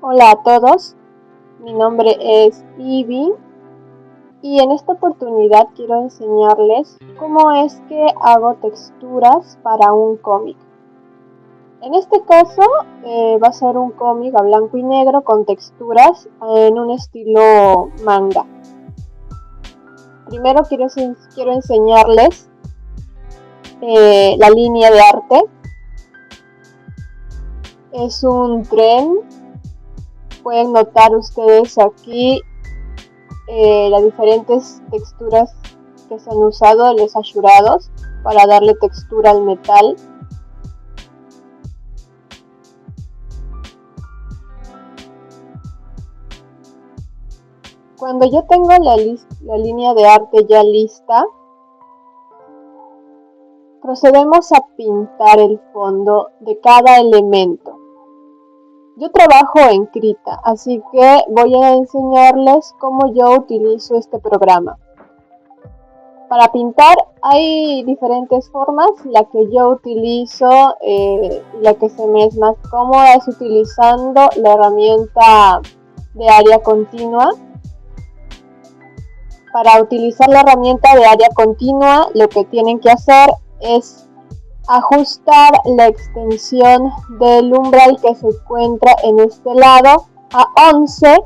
Hola a todos, mi nombre es Ivy y en esta oportunidad quiero enseñarles cómo es que hago texturas para un cómic. En este caso va a ser un cómic a blanco y negro con texturas en un estilo manga. Primero quiero enseñarles la línea de arte. Es un tren. Pueden notar ustedes aquí las diferentes texturas que se han usado, los ayurados, para darle textura al metal. Cuando yo tengo la línea de arte ya lista, procedemos a pintar el fondo de cada elemento. Yo trabajo en Krita, así que voy a enseñarles cómo yo utilizo este programa. Para pintar hay diferentes formas. La que yo utilizo y la que se me es más cómoda es utilizando la herramienta de área continua. Para utilizar la herramienta de área continua, lo que tienen que hacer es ajustar la extensión del umbral que se encuentra en este lado a 11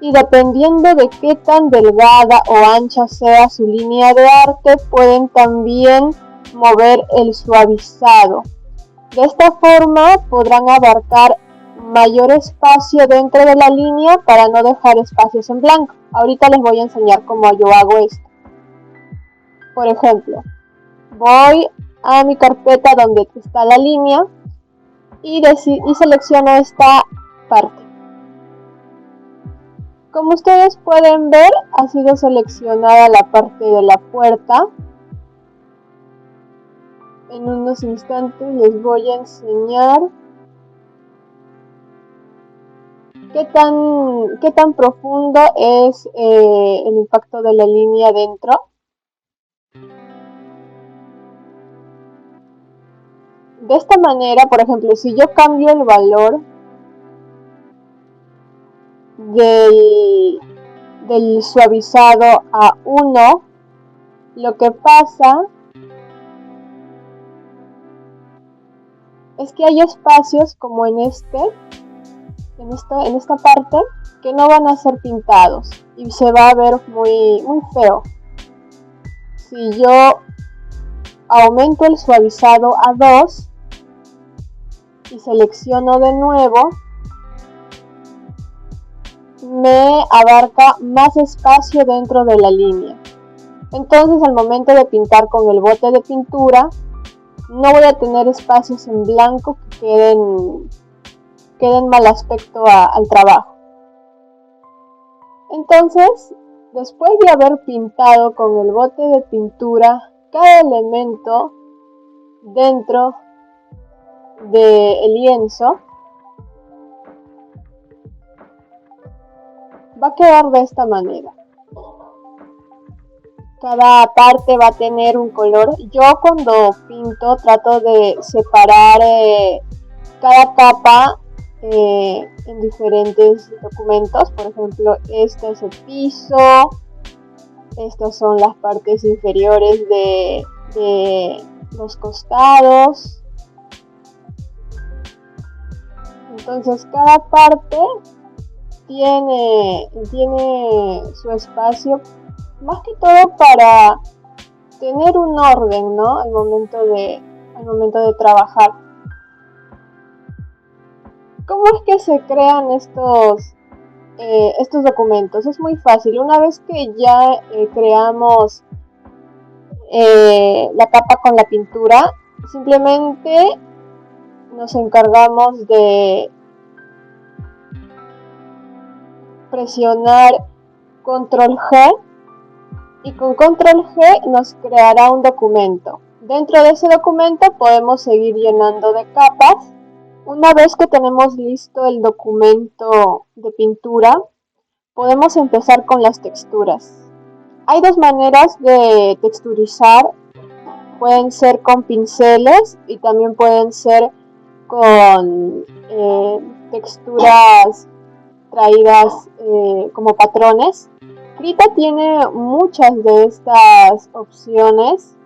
y dependiendo de qué tan delgada o ancha sea su línea de arte, pueden también mover el suavizado. De esta forma podrán abarcar mayor espacio dentro de la línea para no dejar espacios en blanco. Ahorita les voy a enseñar cómo yo hago esto. Por ejemplo, voy a mi carpeta donde está la línea y selecciono esta parte. Como ustedes pueden ver, ha sido seleccionada la parte de la puerta. En unos instantes les voy a enseñar qué tan profundo es el impacto de la línea dentro. De esta manera, por ejemplo, si yo cambio el valor del suavizado a 1, lo que pasa es que hay espacios como en esta parte que no van a ser pintados y se va a ver muy feo. Si yo aumento el suavizado a 2 y selecciono de nuevo, me abarca más espacio dentro de la línea. Entonces al momento de pintar con el bote de pintura, no voy a tener espacios en blanco que queden mal aspecto al trabajo. Entonces, después de haber pintado con el bote de pintura cada elemento dentro del lienzo, va a quedar de esta manera. Cada parte va a tener un color. Yo cuando pinto trato de separar cada capa en diferentes documentos. Por ejemplo, este es el piso, estas son las partes inferiores de los costados. Entonces cada parte tiene su espacio, más que todo para tener un orden, ¿no? al momento de trabajar. ¿Cómo es que se crean estos documentos? Es muy fácil. Una vez que ya creamos la capa con la pintura, simplemente nos encargamos de presionar Control G y con Control G nos creará un documento. Dentro de ese documento podemos seguir llenando de capas. Una vez que tenemos listo el documento de pintura, podemos empezar con las texturas. Hay dos maneras de texturizar. Pueden ser con pinceles y también pueden ser con texturas traídas como patrones. Krita tiene muchas de estas opciones,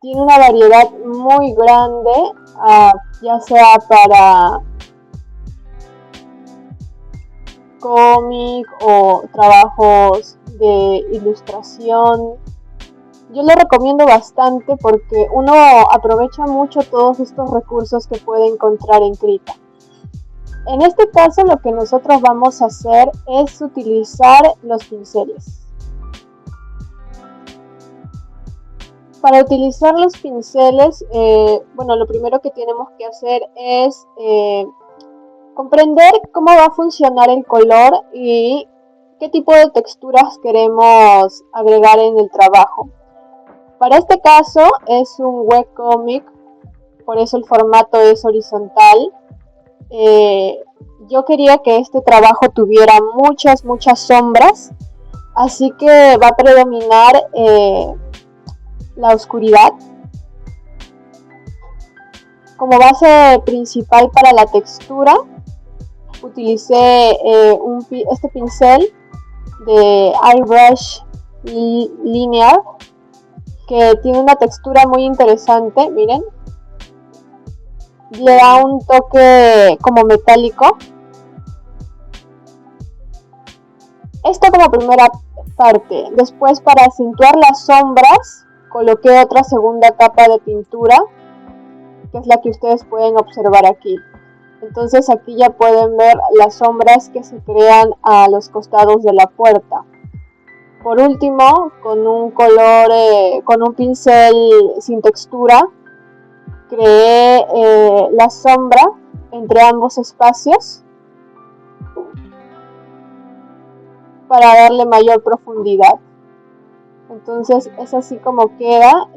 tiene una variedad muy grande, ya sea para cómic o trabajos de ilustración. Yo lo recomiendo bastante porque uno aprovecha mucho todos estos recursos que puede encontrar en Krita. En este caso lo que nosotros vamos a hacer es utilizar los pinceles. Para utilizar los pinceles, bueno, lo primero que tenemos que hacer es comprender cómo va a funcionar el color y qué tipo de texturas queremos agregar en el trabajo. Para este caso es un webcomic, por eso el formato es horizontal. Yo quería que este trabajo tuviera muchas sombras, así que va a predominar la oscuridad. Como base principal para la textura utilicé este pincel de Airbrush Linear, que tiene una textura muy interesante, miren, le da un toque como metálico. Esto como primera parte. Después, para acentuar las sombras, coloqué otra segunda capa de pintura, que es la que ustedes pueden observar aquí. Entonces aquí ya pueden ver las sombras que se crean a los costados de la puerta. Por último, con un color, con un pincel sin textura, creé la sombra entre ambos espacios para darle mayor profundidad. Entonces es así como queda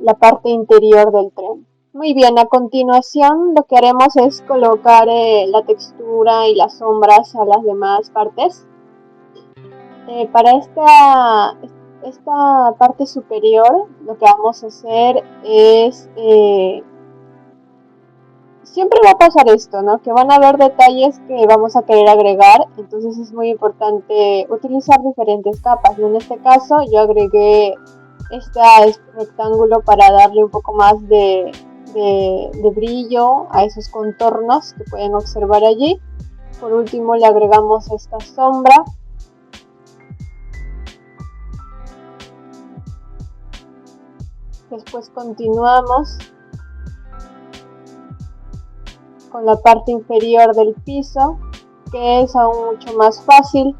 la parte interior del tren. Muy bien, a continuación lo que haremos es colocar la textura y las sombras a las demás partes. Para esta parte superior lo que vamos a hacer es, siempre va a pasar esto, ¿no? Que van a haber detalles que vamos a querer agregar, entonces es muy importante utilizar diferentes capas. En este caso yo agregué este rectángulo para darle un poco más de brillo a esos contornos que pueden observar allí. Por último le agregamos esta sombra. Después continuamos con la parte inferior del piso, que es aún mucho más fácil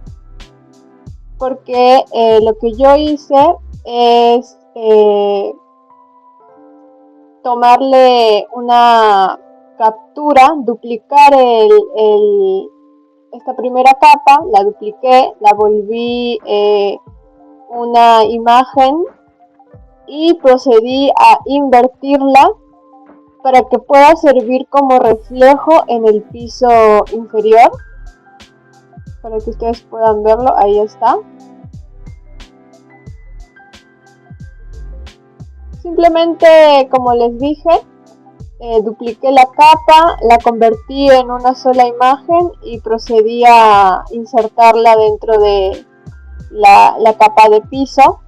porque lo que yo hice es tomarle una captura, duplicar esta primera capa, la dupliqué, la volví una imagen y procedí a invertirla para que pueda servir como reflejo en el piso inferior, para que ustedes puedan verlo. Ahí está. Simplemente, como les dije, dupliqué la capa, la convertí en una sola imagen y procedí a insertarla dentro de la capa de piso,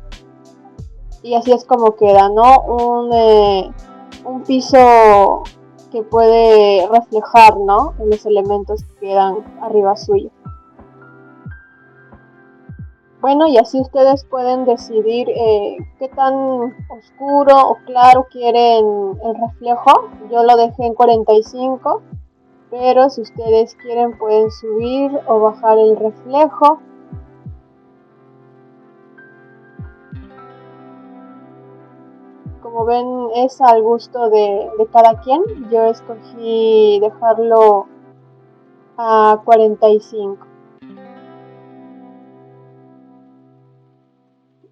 y así es como queda, ¿no? Un piso que puede reflejar, ¿no?, en los elementos que quedan arriba suyo. Bueno, y así ustedes pueden decidir qué tan oscuro o claro quieren el reflejo. Yo lo dejé en 45, pero si ustedes quieren pueden subir o bajar el reflejo. Como ven, es al gusto de cada quien. Yo escogí dejarlo a 45.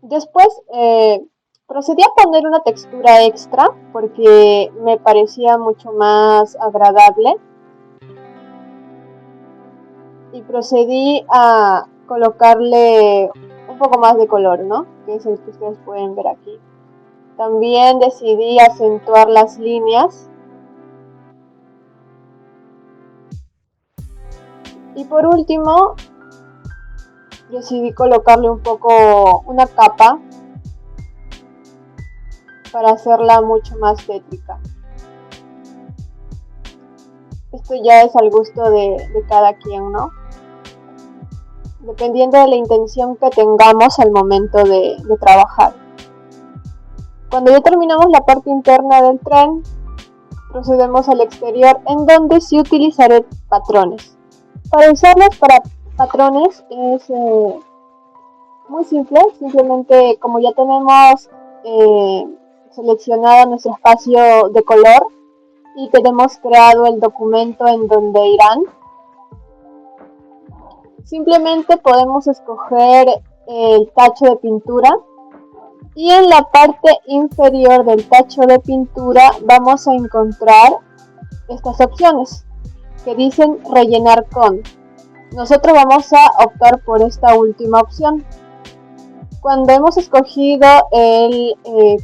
Después procedí a poner una textura extra porque me parecía mucho más agradable, y procedí a colocarle un poco más de color, ¿no?, que es el que ustedes pueden ver aquí. También decidí acentuar las líneas Y por último, decidí colocarle un poco una capa para hacerla mucho más tétrica. Esto ya es al gusto de cada quien, ¿no? Dependiendo de la intención que tengamos al momento de trabajar. Cuando ya terminamos la parte interna del tren, procedemos al exterior, en donde sí utilizaré patrones. Para usarlos para patrones es muy simple, simplemente como ya tenemos seleccionado nuestro espacio de color y tenemos creado el documento en donde irán, simplemente podemos escoger el tacho de pintura y en la parte inferior del tacho de pintura vamos a encontrar estas opciones que dicen rellenar con. Nosotros vamos a optar por esta última opción. Cuando hemos escogido el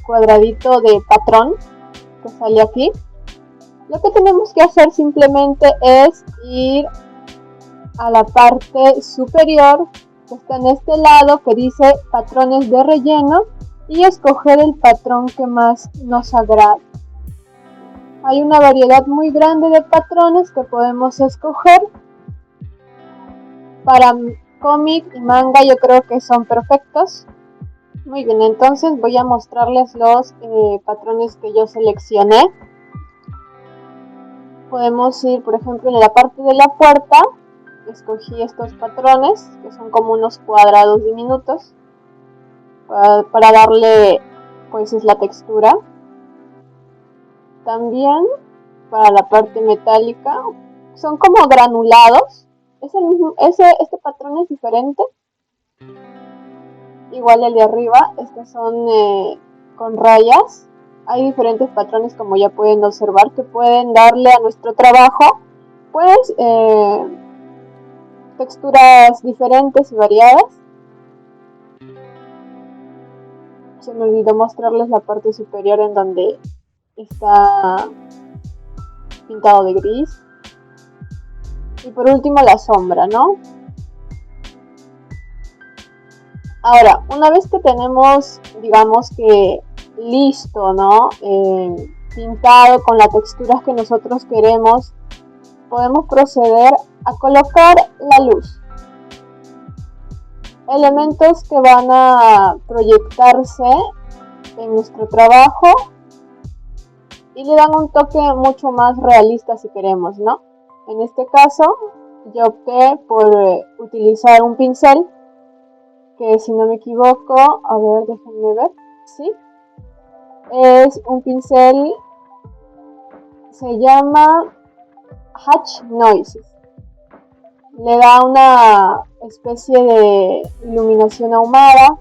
cuadradito de patrón que sale aquí, lo que tenemos que hacer simplemente es ir a la parte superior que está en este lado, que dice patrones de relleno, y escoger el patrón que más nos agrade. Hay una variedad muy grande de patrones que podemos escoger. Para cómic y manga yo creo que son perfectos. Muy bien, entonces voy a mostrarles los patrones que yo seleccioné. Podemos ir, por ejemplo, en la parte de la puerta. Escogí estos patrones, que son como unos cuadrados diminutos, para darle, pues, es la textura. También para la parte metálica, son como granulados. Es el mismo, este patrón es diferente. Igual el de arriba, estos son con rayas. Hay diferentes patrones, como ya pueden observar, que pueden darle a nuestro trabajo, pues, texturas diferentes y variadas. Se me olvidó mostrarles la parte superior en donde está pintado de gris. Y por último la sombra, ¿no? Ahora, una vez que tenemos, digamos que listo, ¿no? Pintado con las texturas que nosotros queremos, podemos proceder a colocar la luz. Elementos que van a proyectarse en nuestro trabajo y le dan un toque mucho más realista si queremos, ¿no? En este caso, yo opté por utilizar un pincel que, si no me equivoco, a ver, déjenme ver, ¿sí? Es un pincel, se llama Hatch Noises. Le da una especie de iluminación ahumada.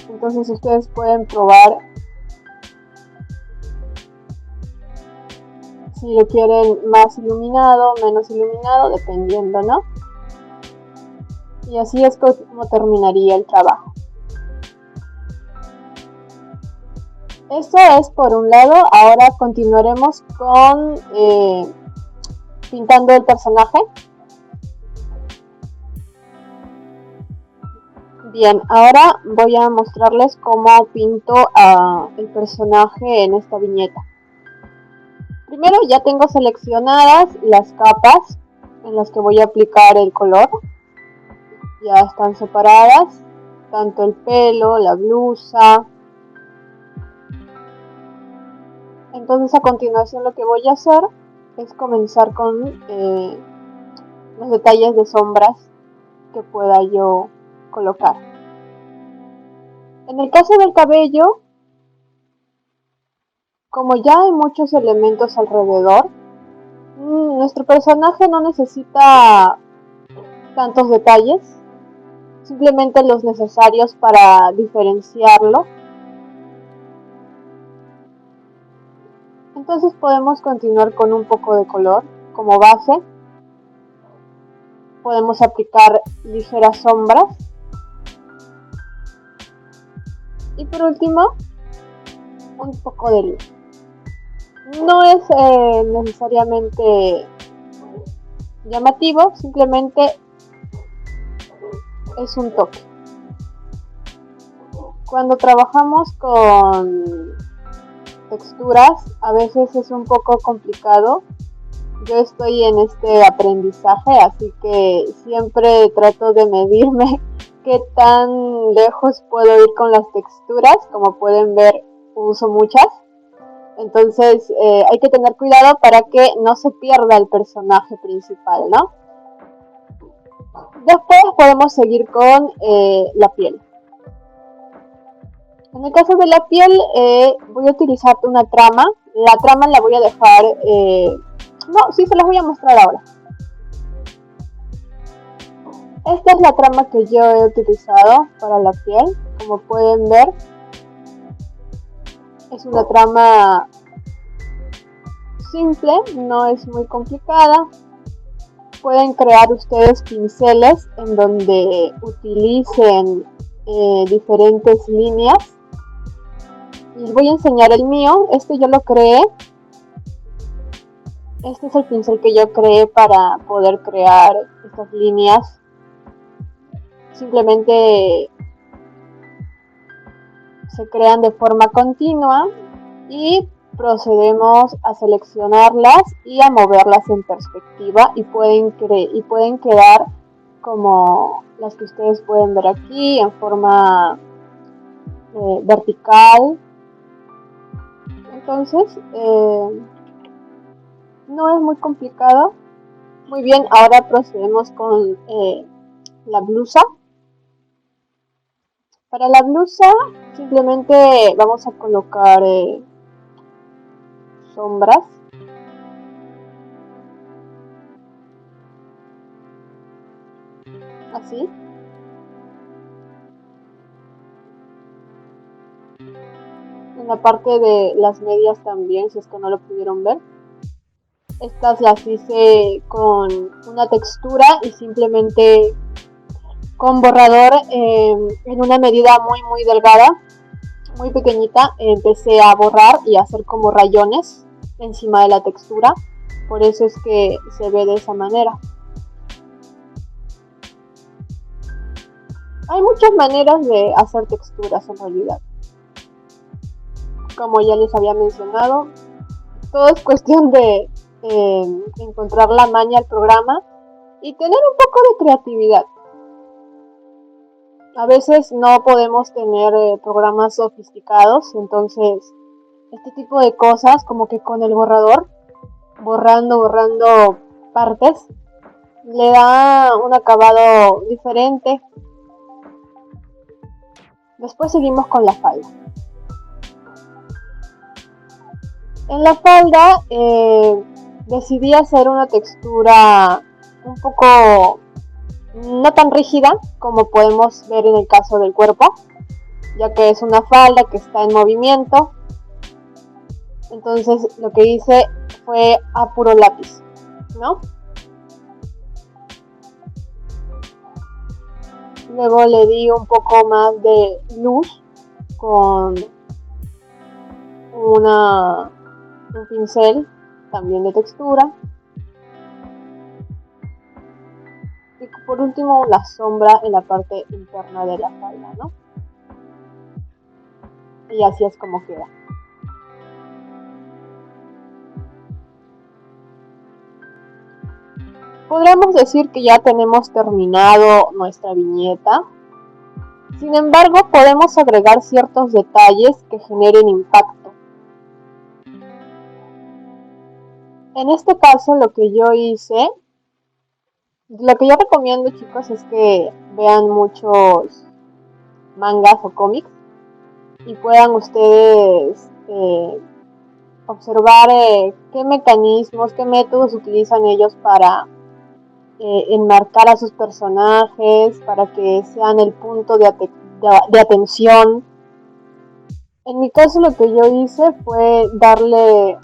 Entonces ustedes pueden probar si lo quieren más iluminado, menos iluminado, dependiendo, ¿no? Y así es como terminaría el trabajo. Eso es por un lado. Ahora continuaremos con pintando el personaje. Bien, ahora voy a mostrarles cómo pinto el personaje en esta viñeta. Primero ya tengo seleccionadas las capas en las que voy a aplicar el color. Ya están separadas, tanto el pelo, la blusa. Entonces a continuación lo que voy a hacer es comenzar con los detalles de sombras que pueda yo colocar. En el caso del cabello, como ya hay muchos elementos alrededor, nuestro personaje no necesita tantos detalles, simplemente los necesarios para diferenciarlo. Entonces podemos continuar con un poco de color como base. Podemos aplicar ligeras sombras. Y por último, un poco de luz. No es necesariamente llamativo, simplemente es un toque. Cuando trabajamos con texturas, a veces es un poco complicado. Yo estoy en este aprendizaje, así que siempre trato de medirme qué tan lejos puedo ir con las texturas. Como pueden ver, uso muchas. Entonces hay que tener cuidado para que no se pierda el personaje principal, ¿no? Después podemos seguir con la piel. En el caso de la piel, voy a utilizar una trama. La trama la voy a dejar... no, sí, se las voy a mostrar ahora. Esta es la trama que yo he utilizado para la piel. Como pueden ver, es una trama simple, no es muy complicada. Pueden crear ustedes pinceles en donde utilicen diferentes líneas. Les voy a enseñar el mío. Este yo lo creé. Este es el pincel que yo creé para poder crear estas líneas. Simplemente se crean de forma continua y procedemos a seleccionarlas y a moverlas en perspectiva y pueden quedar como las que ustedes pueden ver aquí en forma vertical. Entonces no es muy complicado. Muy bien, ahora procedemos con la blusa. Para la blusa simplemente vamos a colocar sombras. Así. En la parte de las medias también, si es que no lo pudieron ver. Estas las hice con una textura y simplemente con borrador en una medida muy delgada, muy pequeñita. Empecé a borrar y a hacer como rayones encima de la textura. Por eso es que se ve de esa manera. Hay muchas maneras de hacer texturas en realidad. Como ya les había mencionado, todo es cuestión de encontrar la maña al programa y tener un poco de creatividad. A veces no podemos tener programas sofisticados, entonces este tipo de cosas, como que con el borrador, borrando partes, le da un acabado diferente. Después seguimos con la falda. En la falda decidí hacer una textura un poco no tan rígida como podemos ver en el caso del cuerpo, ya que es una falda que está en movimiento. Entonces lo que hice fue a puro lápiz, ¿no? Luego le di un poco más de luz con un pincel también de textura. Y por último la sombra en la parte interna de la falda, ¿no? Y así es como queda. Podríamos decir que ya tenemos terminado nuestra viñeta. Sin embargo, podemos agregar ciertos detalles que generen impacto. En este caso, lo que yo recomiendo, chicos, es que vean muchos mangas o cómics y puedan ustedes observar qué mecanismos, qué métodos utilizan ellos para enmarcar a sus personajes, para que sean el punto de atención. En mi caso lo que yo hice fue darle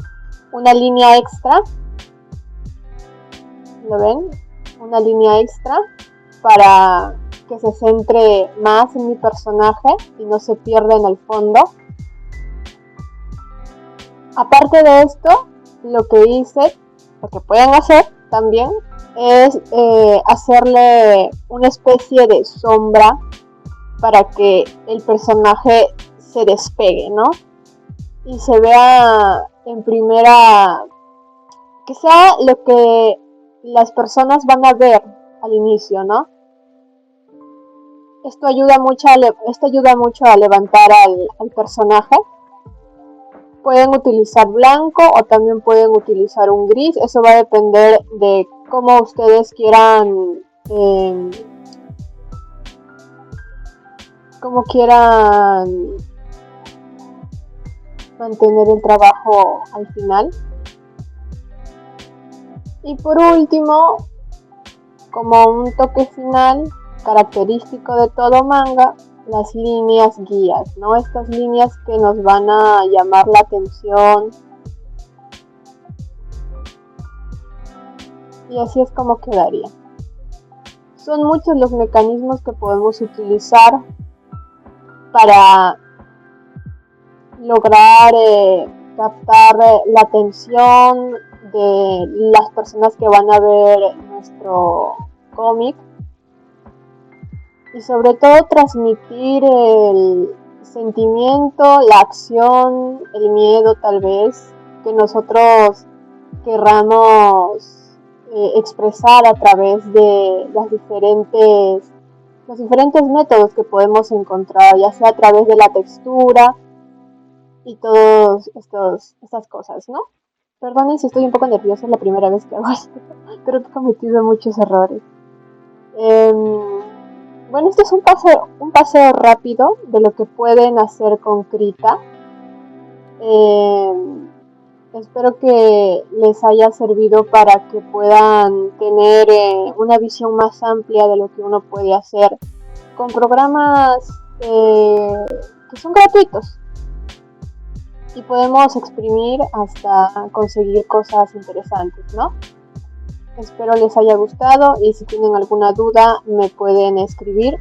una línea extra, ¿lo ven? Una línea extra para que se centre más en mi personaje y no se pierda en el fondo. Aparte de esto, lo que pueden hacer también es hacerle una especie de sombra para que el personaje se despegue, ¿no? Y se vea en primera, que sea lo que las personas van a ver al inicio, ¿no? Esto ayuda mucho a levantar al personaje. Pueden utilizar blanco o también pueden utilizar un gris. Eso va a depender de cómo ustedes quieran mantener el trabajo al final. Y por último, como un toque final característico de todo manga, las líneas guías, ¿no? Estas líneas que nos van a llamar la atención. Y así es como quedaría. Son muchos los mecanismos que podemos utilizar para lograr captar la atención de las personas que van a ver nuestro cómic. Y sobre todo transmitir el sentimiento, la acción, el miedo tal vez que nosotros querramos expresar a través de los diferentes métodos que podemos encontrar, ya sea a través de la textura y todas estas cosas, ¿no? Perdonen si estoy un poco nerviosa, es la primera vez que hago esto. Creo que he cometido muchos errores. Bueno, este es un paseo rápido de lo que pueden hacer con Krita. Espero que les haya servido para que puedan tener una visión más amplia de lo que uno puede hacer con programas que son gratuitos. Y podemos exprimir hasta conseguir cosas interesantes, ¿no? Espero les haya gustado y si tienen alguna duda me pueden escribir.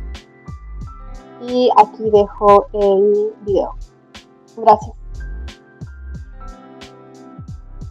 Y aquí dejo el video. Gracias.